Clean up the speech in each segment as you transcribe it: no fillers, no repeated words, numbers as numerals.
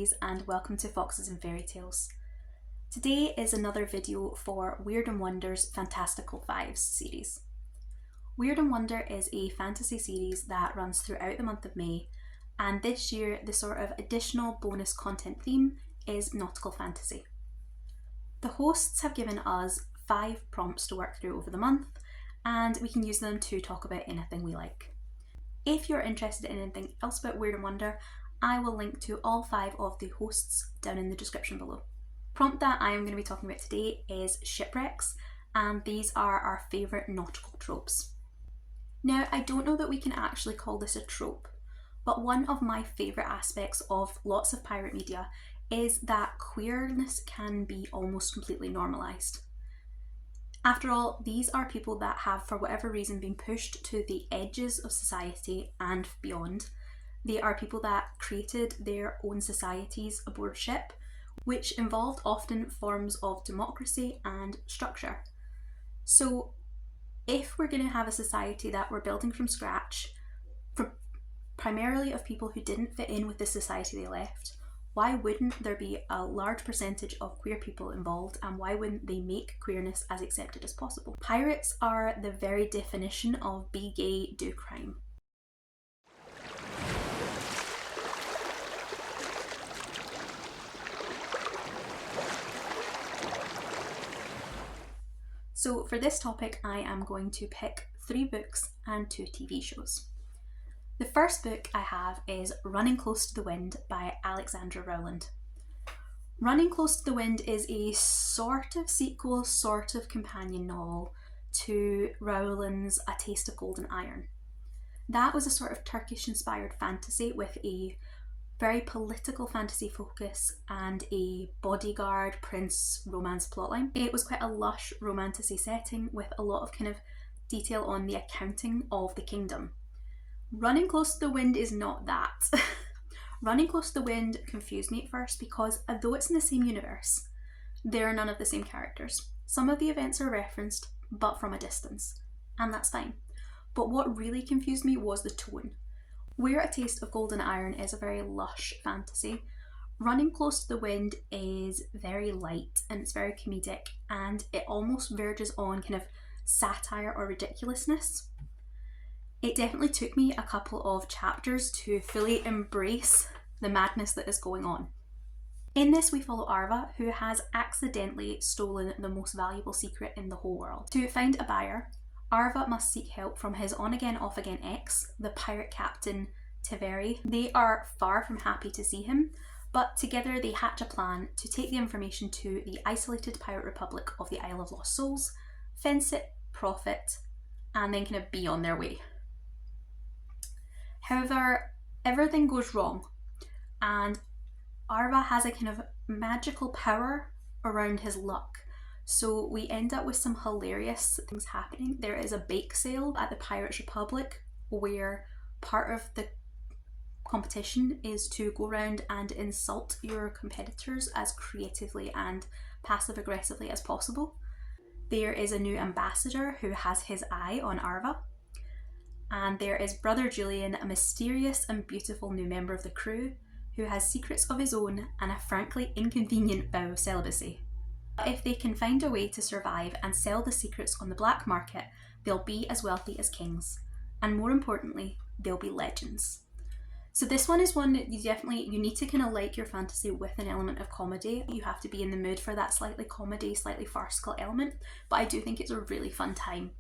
guys, and welcome to Foxes and Fairy Tales. Today is another video for Wyrd and Wonder's Fantastical Fives series. Wyrd and Wonder is a fantasy series that runs throughout the month of May, and this year the sort of additional bonus content theme is Nautical Fantasy. The hosts have given us 5 prompts to work through over the month, and we can use them to talk about anything we like. If you're interested in anything else about Wyrd and Wonder, I will link to all 5 of the hosts down in the description below. Prompt that I am going to be talking about today is Shipwrecks, and these are our favourite nautical tropes. Now, I don't know that we can actually call this a trope, but one of my favourite aspects of lots of pirate media is that queerness can be almost completely normalised. After all, these are people that have, for whatever reason, been pushed to the edges of society and beyond. They are people that created their own societies aboard ship, which involved often forms of democracy and structure. So if we're going to have a society that we're building from scratch, primarily of people who didn't fit in with the society they left, why wouldn't there be a large percentage of queer people involved, and why wouldn't they make queerness as accepted as possible? Pirates are the very definition of be gay, do crime. So for this topic, I am going to pick 3 books and 2 TV shows. The first book I have is Running Close to the Wind by Alexandra Rowland. Running Close to the Wind is a sort of sequel, sort of companion novel to Rowland's A Taste of Golden Iron. That was a sort of Turkish-inspired fantasy with a very political fantasy focus and a bodyguard prince romance plotline. It was quite a lush romantasy setting with a lot of kind of detail on the accounting of the kingdom. Running Close to the Wind is not that. Running Close to the Wind confused me at first because although it's in the same universe, there are none of the same characters. Some of the events are referenced, but from a distance, and that's fine. But what really confused me was the tone. Where A Taste of Golden Iron is a very lush fantasy, Running Close to the Wind is very light and it's very comedic, and it almost verges on kind of satire or ridiculousness. It definitely took me a couple of chapters to fully embrace the madness that is going on. In this we follow Arva, who has accidentally stolen the most valuable secret in the whole world. To find a buyer, Arva must seek help from his on-again, off-again ex, the pirate captain Teveri. They are far from happy to see him, but together they hatch a plan to take the information to the isolated pirate republic of the Isle of Lost Souls, fence it, profit, and then kind of be on their way. However, everything goes wrong, and Arva has a kind of magical power around his luck. So we end up with some hilarious things happening. There is a bake sale at the Pirates Republic where part of the competition is to go around and insult your competitors as creatively and passive aggressively as possible. There is a new ambassador who has his eye on Arva. And there is Brother Julian, a mysterious and beautiful new member of the crew who has secrets of his own and a frankly inconvenient vow of celibacy. If they can find a way to survive and sell the secrets on the black market, they'll be as wealthy as kings. And more importantly, they'll be legends. So this one is one that you need to kind of like your fantasy with an element of comedy. You have to be in the mood for that slightly comedy, slightly farcical element, but I do think it's a really fun time.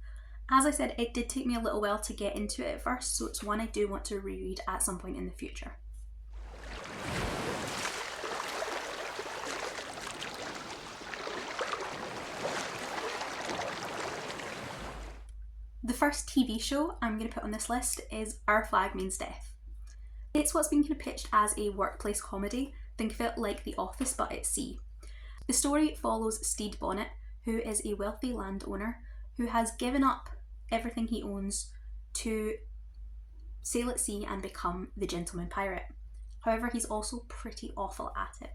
As I said, it did take me a little while to get into it at first, so it's one I do want to reread at some point in the future. The first TV show I'm going to put on this list is Our Flag Means Death. It's what's been kind of pitched as a workplace comedy. Think of it like The Office but at sea. The story follows Stede Bonnet, who is a wealthy landowner who has given up everything he owns to sail at sea and become the gentleman pirate. However, he's also pretty awful at it.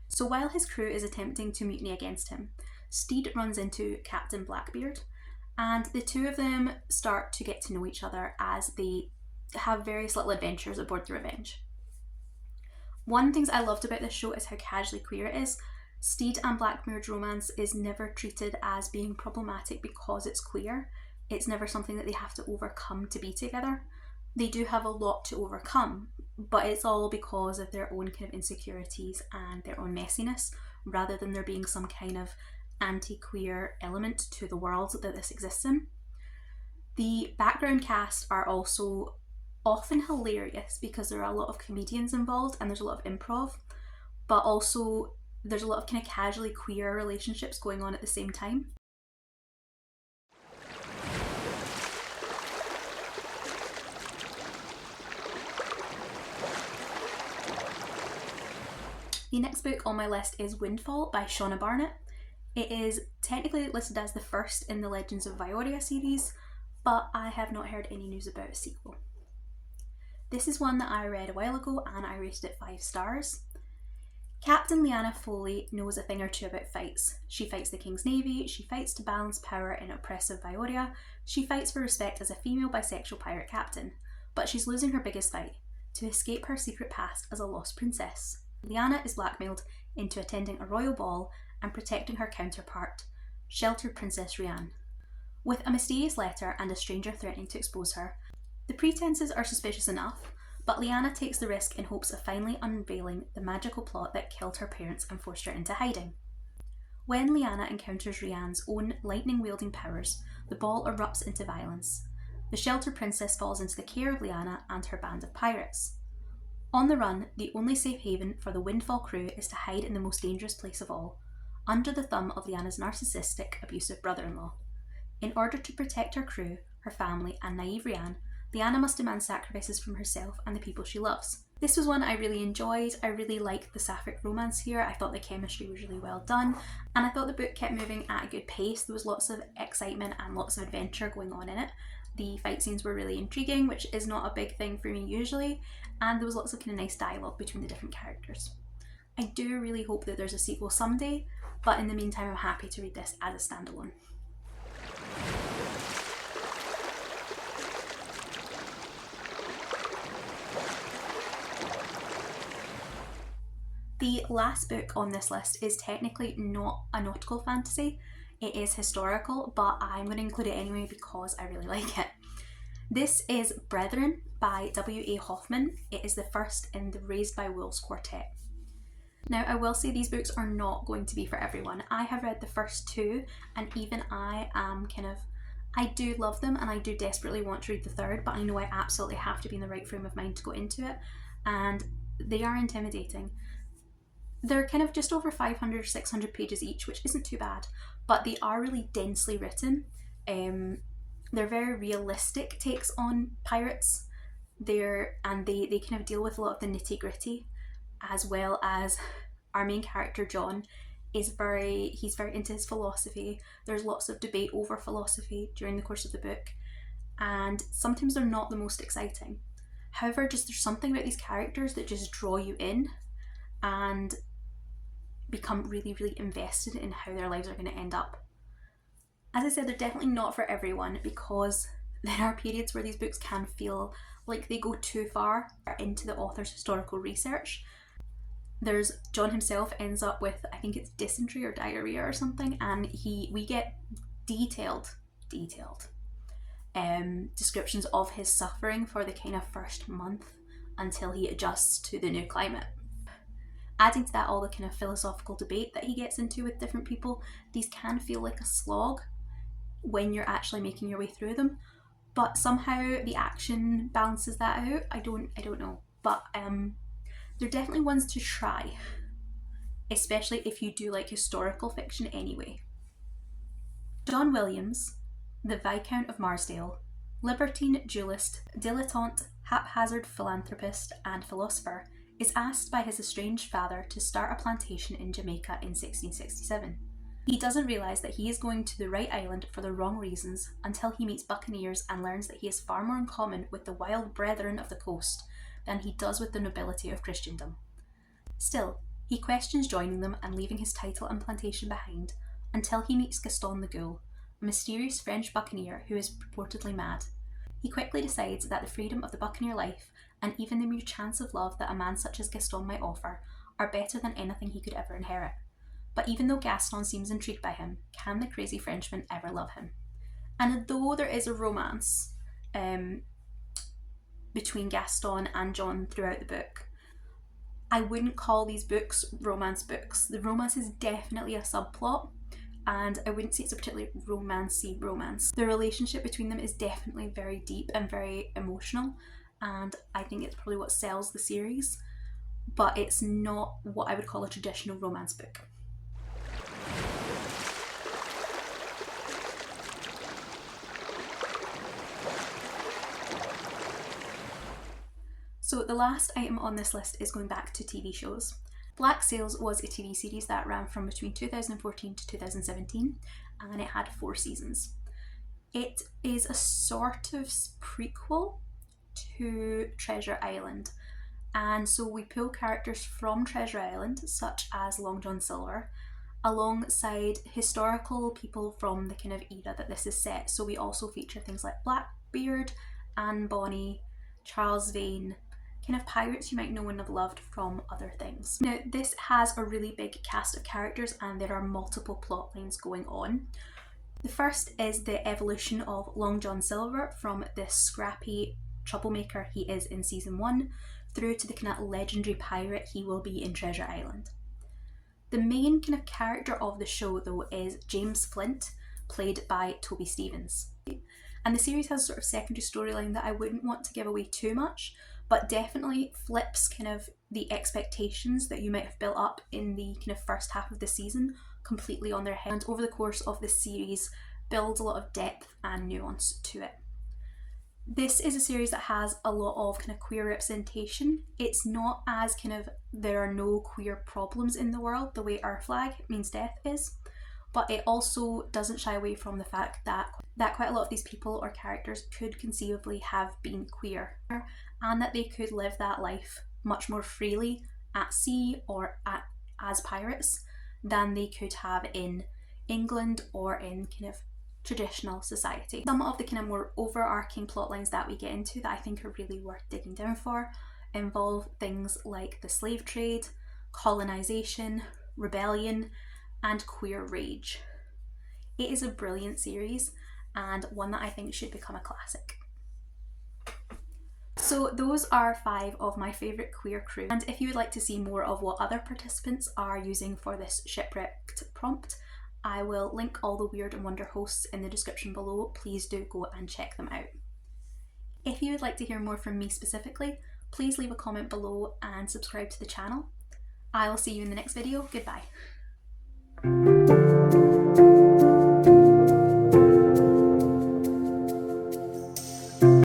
So while his crew is attempting to mutiny against him, Stede runs into Captain Blackbeard, and the two of them start to get to know each other as they have various little adventures aboard the Revenge. One of the things I loved about this show is how casually queer it is. Steed and Blackmoor's romance is never treated as being problematic because it's queer. It's never something that they have to overcome to be together. They do have a lot to overcome, but it's all because of their own kind of insecurities and their own messiness, rather than there being some kind of anti-queer element to the world that this exists in. The background cast are also often hilarious because there are a lot of comedians involved and there's a lot of improv, but also there's a lot of kind of casually queer relationships going on at the same time. The next book on my list is Windfall by Shauna Barnett. It is technically listed as the first in the Legends of Joria series, but I have not heard any news about a sequel. This is one that I read a while ago and I rated it 5 stars. Captain Lyanna Foley knows a thing or two about fights. She fights the King's Navy, she fights to balance power in oppressive Joria, she fights for respect as a female bisexual pirate captain, but she's losing her biggest fight, to escape her secret past as a lost princess. Lyanna is blackmailed into attending a royal ball and protecting her counterpart, sheltered Princess Rianne. With a mysterious letter and a stranger threatening to expose her, the pretenses are suspicious enough, but Lyanna takes the risk in hopes of finally unveiling the magical plot that killed her parents and forced her into hiding. When Lyanna encounters Rianne's own lightning-wielding powers, the ball erupts into violence. The sheltered princess falls into the care of Lyanna and her band of pirates. On the run, the only safe haven for the Windfall crew is to hide in the most dangerous place of all, under the thumb of Lyanna's narcissistic, abusive brother-in-law. In order to protect her crew, her family, and naive Rianne, Lyanna must demand sacrifices from herself and the people she loves. This was one I really enjoyed. I really liked the sapphic romance here. I thought the chemistry was really well done, and I thought the book kept moving at a good pace. There was lots of excitement and lots of adventure going on in it. The fight scenes were really intriguing, which is not a big thing for me usually, and there was lots of kind of nice dialogue between the different characters. I do really hope that there's a sequel someday, but in the meantime I'm happy to read this as a standalone. The last book on this list is technically not a nautical fantasy. It is historical, but I'm going to include it anyway because I really like it. This is Brethren by W.A. Hoffman. It is the first in the Raised by Wolves quartet. Now, I will say these books are not going to be for everyone. I have read the first 2, and even I am I do love them and I do desperately want to read the third, but I know I absolutely have to be in the right frame of mind to go into it, and they are intimidating. They're kind of just over 500 or 600 pages each, which isn't too bad, but they are really densely written. They're very realistic takes on pirates. They kind of deal with a lot of the nitty-gritty, as well as our main character John he's very into his philosophy. There's lots of debate over philosophy during the course of the book, and sometimes they're not the most exciting. However, just there's something about these characters that just draw you in and become really, really invested in how their lives are going to end up. As I said, they're definitely not for everyone because there are periods where these books can feel like they go too far into the author's historical research. John himself ends up with, I think it's dysentery or diarrhea or something, and we get detailed descriptions of his suffering for the kind of first month until he adjusts to the new climate. Adding to that all the kind of philosophical debate that he gets into with different people, these can feel like a slog when you're actually making your way through them, but somehow the action balances that out. I don't know, but they're definitely ones to try, especially if you do like historical fiction anyway. John Williams, the Viscount of Marsdale, libertine duelist, dilettante, haphazard philanthropist and philosopher, is asked by his estranged father to start a plantation in Jamaica in 1667. He doesn't realise that he is going to the right island for the wrong reasons until he meets buccaneers and learns that he has far more in common with the wild brethren of the coast than he does with the nobility of Christendom. Still, he questions joining them and leaving his title and plantation behind until he meets Gaston the Ghoul, a mysterious French buccaneer who is purportedly mad. He quickly decides that the freedom of the buccaneer life and even the mere chance of love that a man such as Gaston might offer are better than anything he could ever inherit. But even though Gaston seems intrigued by him, can the crazy Frenchman ever love him? And though there is a romance between Gaston and John throughout the book, I wouldn't call these books romance books. The romance is definitely a subplot, and I wouldn't say it's a particularly romancy romance. The relationship between them is definitely very deep and very emotional, and I think it's probably what sells the series, but it's not what I would call a traditional romance book. So the last item on this list is going back to TV shows. Black Sails was a TV series that ran from between 2014 to 2017, and it had 4 seasons. It is a sort of prequel to Treasure Island, and so we pull characters from Treasure Island, such as Long John Silver, alongside historical people from the kind of era that this is set. So we also feature things like Blackbeard, Anne Bonny, Charles Vane, kind of pirates you might know and have loved from other things. Now, this has a really big cast of characters and there are multiple plot lines going on. The first is the evolution of Long John Silver from this scrappy troublemaker he is in season 1 through to the kind of legendary pirate he will be in Treasure Island. The main kind of character of the show though is James Flint, played by Toby Stephens. And the series has a sort of secondary storyline that I wouldn't want to give away too much, but definitely flips kind of the expectations that you might have built up in the kind of first half of the season completely on their head, and over the course of the series builds a lot of depth and nuance to it. This is a series that has a lot of kind of queer representation. It's not as kind of there are no queer problems in the world the way Our Flag Means Death is, but it also doesn't shy away from the fact that quite a lot of these people or characters could conceivably have been queer, and that they could live that life much more freely at sea or as pirates than they could have in England or in kind of traditional society. Some of the kind of more overarching plot lines that we get into that I think are really worth digging down for involve things like the slave trade, colonisation, rebellion, and queer rage. It is a brilliant series and one that I think should become a classic. So those are 5 of my favourite queer crew, and if you would like to see more of what other participants are using for this Shipwrecked prompt, I will link all the Wyrd and Wonder hosts in the description below. Please do go and check them out. If you would like to hear more from me specifically, please leave a comment below and subscribe to the channel. I will see you in the next video. Goodbye.